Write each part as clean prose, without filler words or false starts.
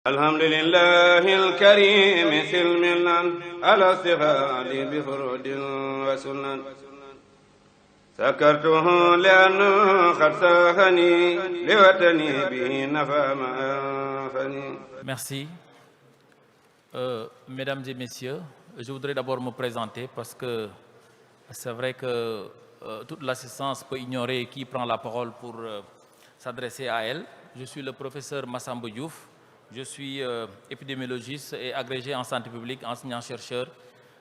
الحمد لله الكريم سلمنا على استفاد بفرود وسنن سكرته لأنه قد ساخني لوطني به نفى ما أنفني. Merci. Mesdames et messieurs, je voudrais d'abord me présenter parce que c'est vrai que toute l'assistance peut ignorer qui prend la parole pour s'adresser à elle. Je suis le professeur Massamba Diouf. Je suis épidémiologiste et agrégé en santé publique, enseignant-chercheur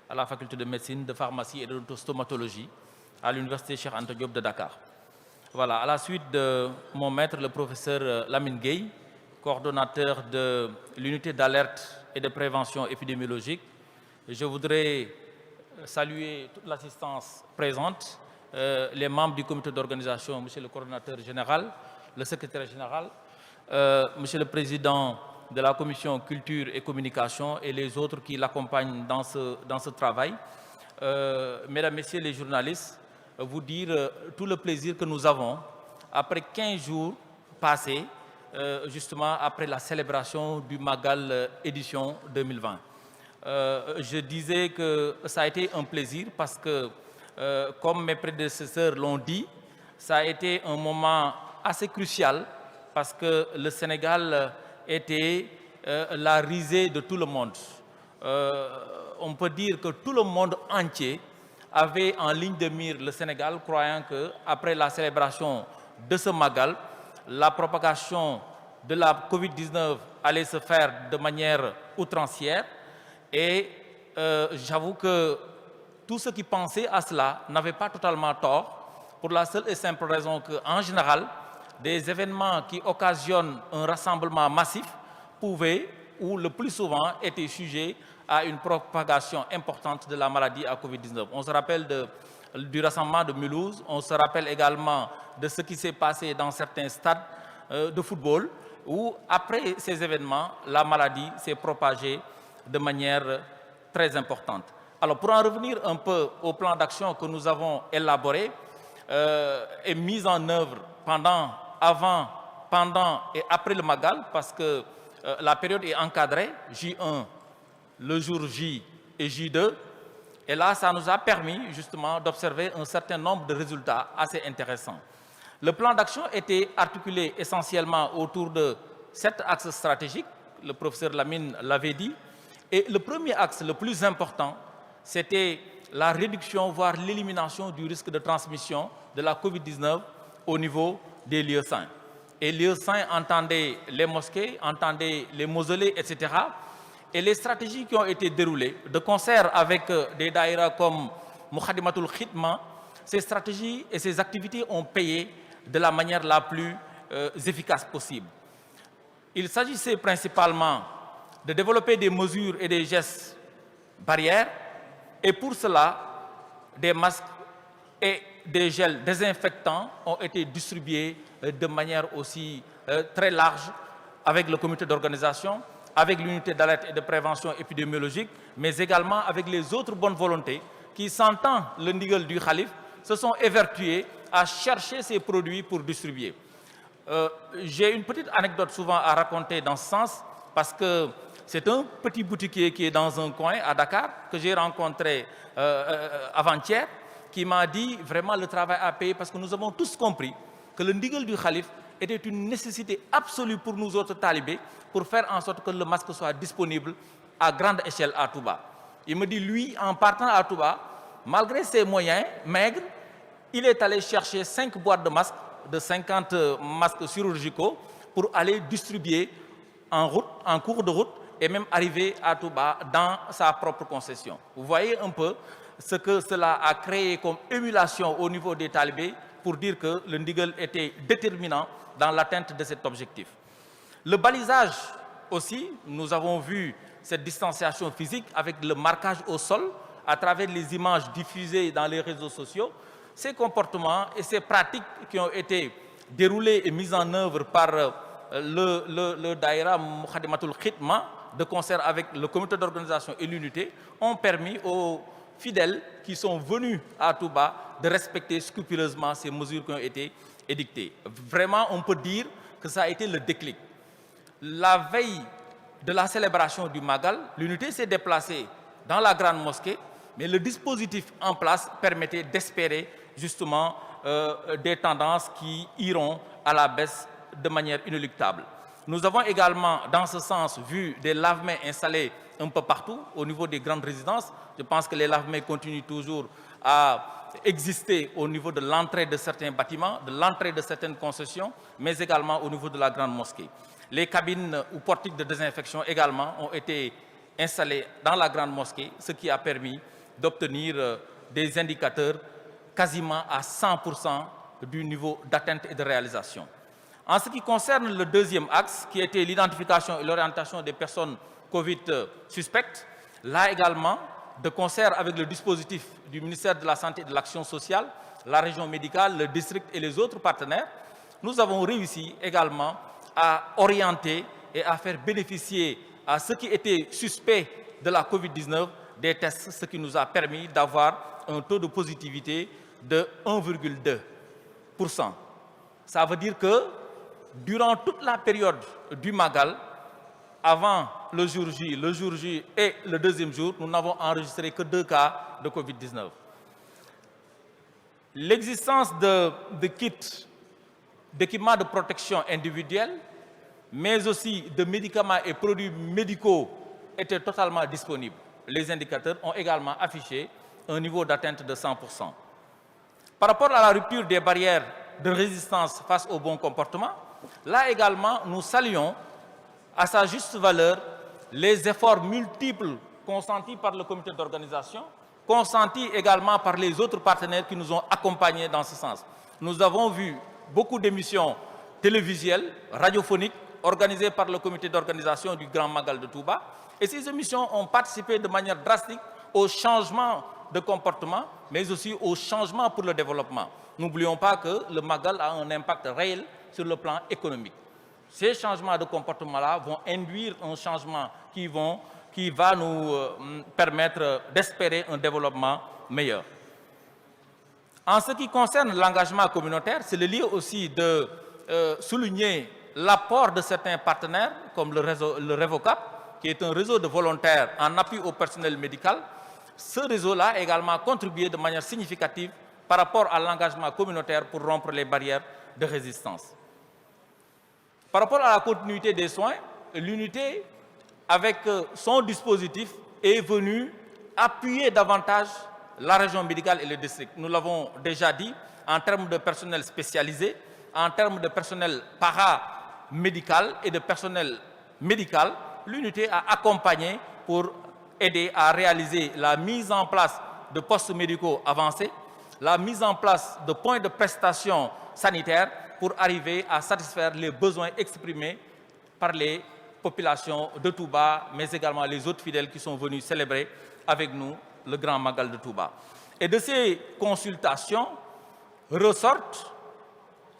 à la faculté de médecine, de pharmacie et de stomatologie à l'université Cheikh Anta Diop de Dakar. Voilà, à la suite de mon maître, le professeur Lamine Gueye, coordonnateur de l'unité d'alerte et de prévention épidémiologique, je voudrais saluer toute l'assistance présente, les membres du comité d'organisation, monsieur le coordonnateur général, le secrétaire général, monsieur le président de la commission culture et communication et les autres qui l'accompagnent dans ce travail. Mesdames, messieurs les journalistes, vous dire tout le plaisir que nous avons après 15 jours passés, justement après la célébration du Magal édition 2020. Je disais que ça a été un plaisir parce que, comme mes prédécesseurs l'ont dit, ça a été un moment assez crucial parce que le Sénégal était la risée de tout le monde. On peut dire que tout le monde entier avait en ligne de mire le Sénégal, croyant qu'après la célébration de ce Magal, la propagation de la Covid-19 allait se faire de manière outrancière. Et j'avoue que tous ceux qui pensaient à cela n'avaient pas totalement tort, pour la seule et simple raison qu'en général, des événements qui occasionnent un rassemblement massif pouvaient, ou le plus souvent, étaient sujets à une propagation importante de la maladie à Covid-19. On se rappelle du rassemblement de Mulhouse, on se rappelle également de ce qui s'est passé dans certains stades de football, où après ces événements, la maladie s'est propagée de manière très importante. Alors pour en revenir un peu au plan d'action que nous avons élaboré et mis en œuvre avant, pendant et après le Magal, parce que la période est encadrée, J1, le jour J et J2, et là ça nous a permis justement d'observer un certain nombre de résultats assez intéressants. Le plan d'action était articulé essentiellement autour de 7 axes stratégiques, le professeur Lamine l'avait dit, et le premier axe, le plus important, c'était la réduction, voire l'élimination du risque de transmission de la Covid-19 au niveau des lieux saints. Et lieux saints, entendez les mosquées, entendez les mausolées, etc. Et les stratégies qui ont été déroulées, de concert avec des daïras comme Mokhadimatul Khidma, ces stratégies et ces activités ont payé de la manière la plus efficace possible. Il s'agissait principalement de développer des mesures et des gestes barrières, et pour cela, des masques et des gels désinfectants ont été distribués de manière aussi très large avec le comité d'organisation, avec l'unité d'alerte et de prévention épidémiologique, mais également avec les autres bonnes volontés qui, sentant le ndigal du Khalif, se sont évertués à chercher ces produits pour distribuer. J'ai une petite anecdote souvent à raconter dans ce sens, parce que c'est un petit boutiquier qui est dans un coin à Dakar, que j'ai rencontré avant-hier, qui m'a dit vraiment le travail à payer, parce que nous avons tous compris que le ndigal du Khalif était une nécessité absolue pour nous autres talibés, pour faire en sorte que le masque soit disponible à grande échelle à Touba. Il me dit, lui, en partant à Touba, malgré ses moyens maigres, il est allé chercher 5 boîtes de masques, de 50 masques chirurgicaux, pour aller distribuer en route, en cours de route, et même arriver à Touba dans sa propre concession. Vous voyez un peu ce que cela a créé comme émulation au niveau des talibés pour dire que le ndigal était déterminant dans l'atteinte de cet objectif. Le balisage aussi, nous avons vu cette distanciation physique avec le marquage au sol à travers les images diffusées dans les réseaux sociaux. Ces comportements et ces pratiques qui ont été déroulées et mises en œuvre par le Daïra Mokhadimatul Khidma, de concert avec le comité d'organisation et l'unité, ont permis aux fidèles qui sont venus à Touba de respecter scrupuleusement ces mesures qui ont été édictées. Vraiment, on peut dire que ça a été le déclic. La veille de la célébration du Magal, l'unité s'est déplacée dans la grande mosquée, mais le dispositif en place permettait d'espérer justement des tendances qui iront à la baisse de manière inéluctable. Nous avons également, dans ce sens, vu des lave-mains installés un peu partout au niveau des grandes résidences. Je pense que les lave-mains continuent toujours à exister au niveau de l'entrée de certains bâtiments, de l'entrée de certaines concessions, mais également au niveau de la grande mosquée. Les cabines ou portiques de désinfection également ont été installés dans la grande mosquée, ce qui a permis d'obtenir des indicateurs quasiment à 100% du niveau d'atteinte et de réalisation. En ce qui concerne le deuxième axe, qui était l'identification et l'orientation des personnes Covid suspectes, là également, de concert avec le dispositif du ministère de la Santé et de l'Action sociale, la région médicale, le district et les autres partenaires, nous avons réussi également à orienter et à faire bénéficier à ceux qui étaient suspects de la Covid-19 des tests, ce qui nous a permis d'avoir un taux de positivité de 1,2%. Ça veut dire que durant toute la période du Magal, avant le jour J et le deuxième jour, nous n'avons enregistré que 2 cas de Covid-19. L'existence de kits, d'équipements de protection individuelle, mais aussi de médicaments et produits médicaux était totalement disponible. Les indicateurs ont également affiché un niveau d'atteinte de 100%. Par rapport à la rupture des barrières de résistance face au bon comportement, là également, nous saluons à sa juste valeur les efforts multiples consentis par le comité d'organisation, consentis également par les autres partenaires qui nous ont accompagnés dans ce sens. Nous avons vu beaucoup d'émissions télévisuelles, radiophoniques, organisées par le comité d'organisation du Grand Magal de Touba. Et ces émissions ont participé de manière drastique au changement de comportement, mais aussi au changement pour le développement. N'oublions pas que le Magal a un impact réel sur le plan économique. Ces changements de comportement-là vont induire un changement qui va nous permettre d'espérer un développement meilleur. En ce qui concerne l'engagement communautaire, c'est le lieu aussi de souligner l'apport de certains partenaires, comme le REVOCAP, qui est un réseau de volontaires en appui au personnel médical. Ce réseau-là a également contribué de manière significative par rapport à l'engagement communautaire pour rompre les barrières de résistance. Par rapport à la continuité des soins, l'unité, avec son dispositif, est venue appuyer davantage la région médicale et le district. Nous l'avons déjà dit, en termes de personnel spécialisé, en termes de personnel paramédical et de personnel médical, l'unité a accompagné pour aider à réaliser la mise en place de postes médicaux avancés, la mise en place de points de prestation sanitaires pour arriver à satisfaire les besoins exprimés par les populations de Touba, mais également les autres fidèles qui sont venus célébrer avec nous le Grand Magal de Touba. Et de ces consultations ressortent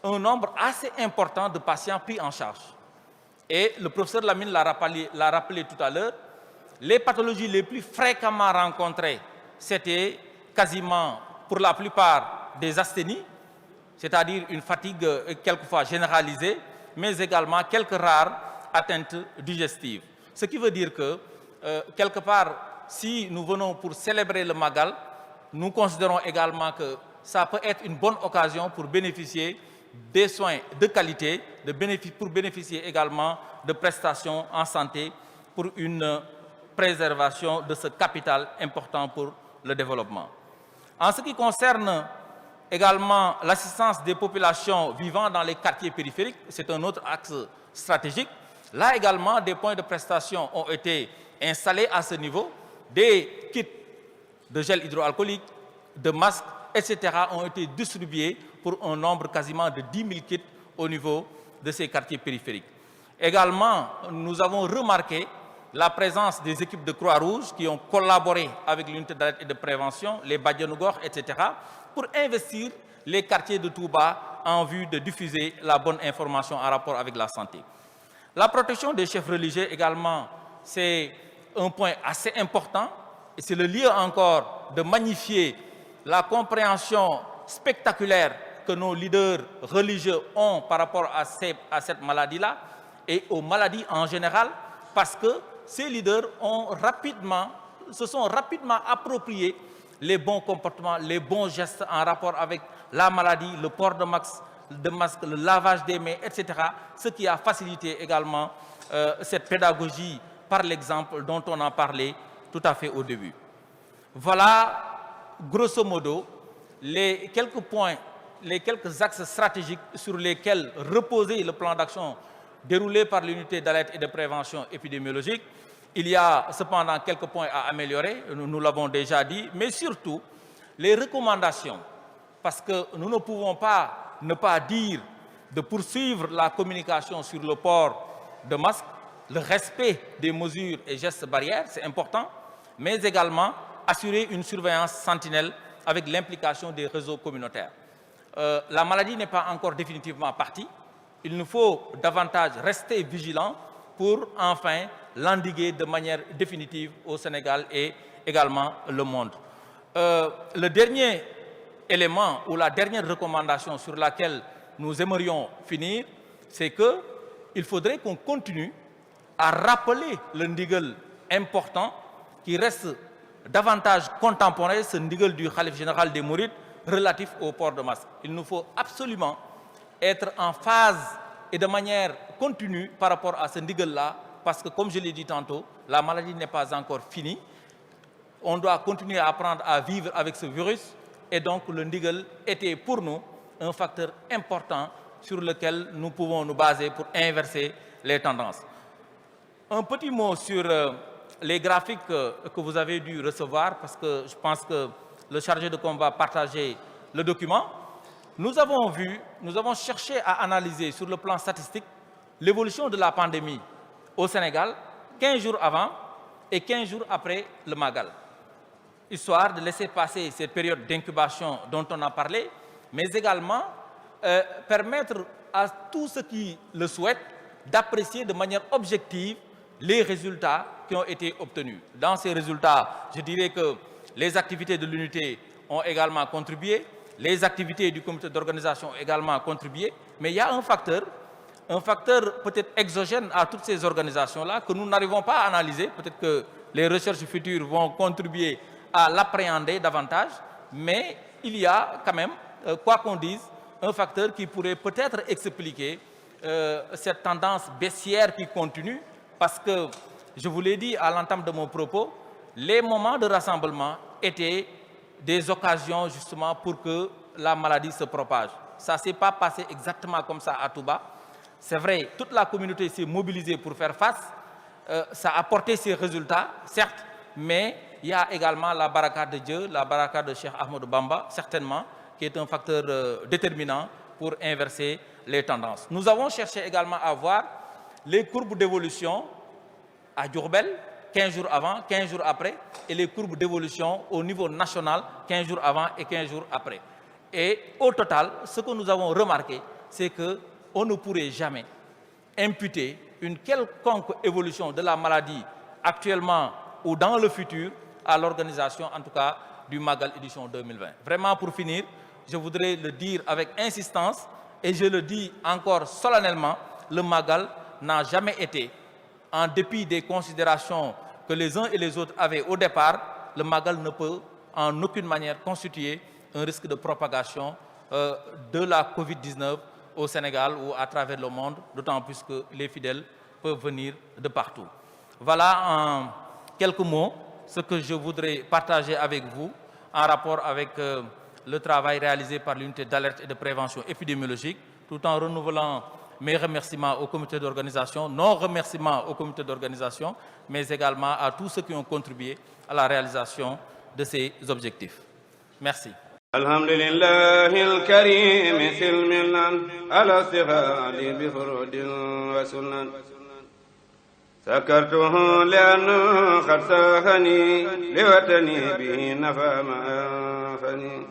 un nombre assez important de patients pris en charge. Et le professeur Lamine l'a rappelé tout à l'heure, les pathologies les plus fréquemment rencontrées, c'était quasiment pour la plupart des asthénies, c'est-à-dire une fatigue quelquefois généralisée, mais également quelques rares atteintes digestives. Ce qui veut dire que, quelque part, si nous venons pour célébrer le Magal, nous considérons également que ça peut être une bonne occasion pour bénéficier des soins de qualité, pour bénéficier également de prestations en santé pour une préservation de ce capital important pour le développement. En ce qui concerne également l'assistance des populations vivant dans les quartiers périphériques, c'est un autre axe stratégique. Là également, des points de prestation ont été installés à ce niveau. Des kits de gel hydroalcoolique, de masques, etc. ont été distribués pour un nombre quasiment de 10 000 kits au niveau de ces quartiers périphériques. Également, nous avons remarqué la présence des équipes de Croix-Rouge qui ont collaboré avec l'unité d'alerte et de prévention, les Badianougor, etc., pour investir les quartiers de Touba en vue de diffuser la bonne information en rapport avec la santé. La protection des chefs religieux également, c'est un point assez important et c'est le lieu encore de magnifier la compréhension spectaculaire que nos leaders religieux ont par rapport à cette maladie-là et aux maladies en général, parce que ces leaders se sont rapidement appropriés les bons comportements, les bons gestes en rapport avec la maladie, le port de masque, le lavage des mains, etc. Ce qui a facilité également cette pédagogie par l'exemple dont on en parlait tout à fait au début. Voilà, grosso modo, les quelques points, les quelques axes stratégiques sur lesquels reposait le plan d'action déroulé par l'unité d'alerte et de prévention épidémiologique. Il y a cependant quelques points à améliorer, nous l'avons déjà dit, mais surtout les recommandations, parce que nous ne pouvons pas ne pas dire de poursuivre la communication sur le port de masque, le respect des mesures et gestes barrières, c'est important, mais également assurer une surveillance sentinelle avec l'implication des réseaux communautaires. La maladie n'est pas encore définitivement partie. Il nous faut davantage rester vigilants pour enfin l'endiguer de manière définitive au Sénégal et également le monde. Le dernier élément ou la dernière recommandation sur laquelle nous aimerions finir, c'est qu'il faudrait qu'on continue à rappeler le ndigal important qui reste davantage contemporain, ce ndigal du Khalife général des Mourides relatif au port de masque. Il nous faut absolument être en phase et de manière continue par rapport à ce ndigal-là, parce que comme je l'ai dit tantôt, la maladie n'est pas encore finie. On doit continuer à apprendre à vivre avec ce virus et donc le ndigal était pour nous un facteur important sur lequel nous pouvons nous baser pour inverser les tendances. Un petit mot sur les graphiques que vous avez dû recevoir, parce que je pense que le chargé de com va partager le document. Nous avons cherché à analyser sur le plan statistique l'évolution de la pandémie au Sénégal 15 jours avant et 15 jours après le Magal, histoire de laisser passer cette période d'incubation dont on a parlé, mais également permettre à tous ceux qui le souhaitent d'apprécier de manière objective les résultats qui ont été obtenus. Dans ces résultats, je dirais que les activités de l'unité ont également contribué, les activités du comité d'organisation ont également contribué, mais il y a un facteur peut-être exogène à toutes ces organisations-là que nous n'arrivons pas à analyser. Peut-être que les recherches futures vont contribuer à l'appréhender davantage, mais il y a quand même, quoi qu'on dise, un facteur qui pourrait peut-être expliquer cette tendance baissière qui continue, parce que, je vous l'ai dit à l'entame de mon propos, les moments de rassemblement étaient des occasions justement pour que la maladie se propage. Ça ne s'est pas passé exactement comme ça à Touba. C'est vrai, toute la communauté s'est mobilisée pour faire face. Ça a apporté ses résultats, certes, mais il y a également la baraka de Dieu, la baraka de Cheikh Ahmadou Bamba, certainement, qui est un facteur déterminant pour inverser les tendances. Nous avons cherché également à voir les courbes d'évolution à Diourbel, 15 jours avant, 15 jours après, et les courbes d'évolution au niveau national, 15 jours avant et 15 jours après. Et au total, ce que nous avons remarqué, c'est qu'on ne pourrait jamais imputer une quelconque évolution de la maladie actuellement ou dans le futur à l'organisation, en tout cas, du Magal édition 2020. Vraiment, pour finir, je voudrais le dire avec insistance, et je le dis encore solennellement, le Magal n'a jamais été, en dépit des considérations que les uns et les autres avaient au départ, le Magal ne peut en aucune manière constituer un risque de propagation de la Covid-19 au Sénégal ou à travers le monde, d'autant plus que les fidèles peuvent venir de partout. Voilà en quelques mots ce que je voudrais partager avec vous en rapport avec le travail réalisé par l'unité d'alerte et de prévention épidémiologique, tout en renouvelant mes remerciements au comité d'organisation, nos remerciements au comité d'organisation, mais également à tous ceux qui ont contribué à la réalisation de ces objectifs. Merci. Alhamdulillahi al-karim silmilan ala istighali bi furudin wa sunan sakartuhu li'annahu qad sahani liwatani bihi nafa ma anfani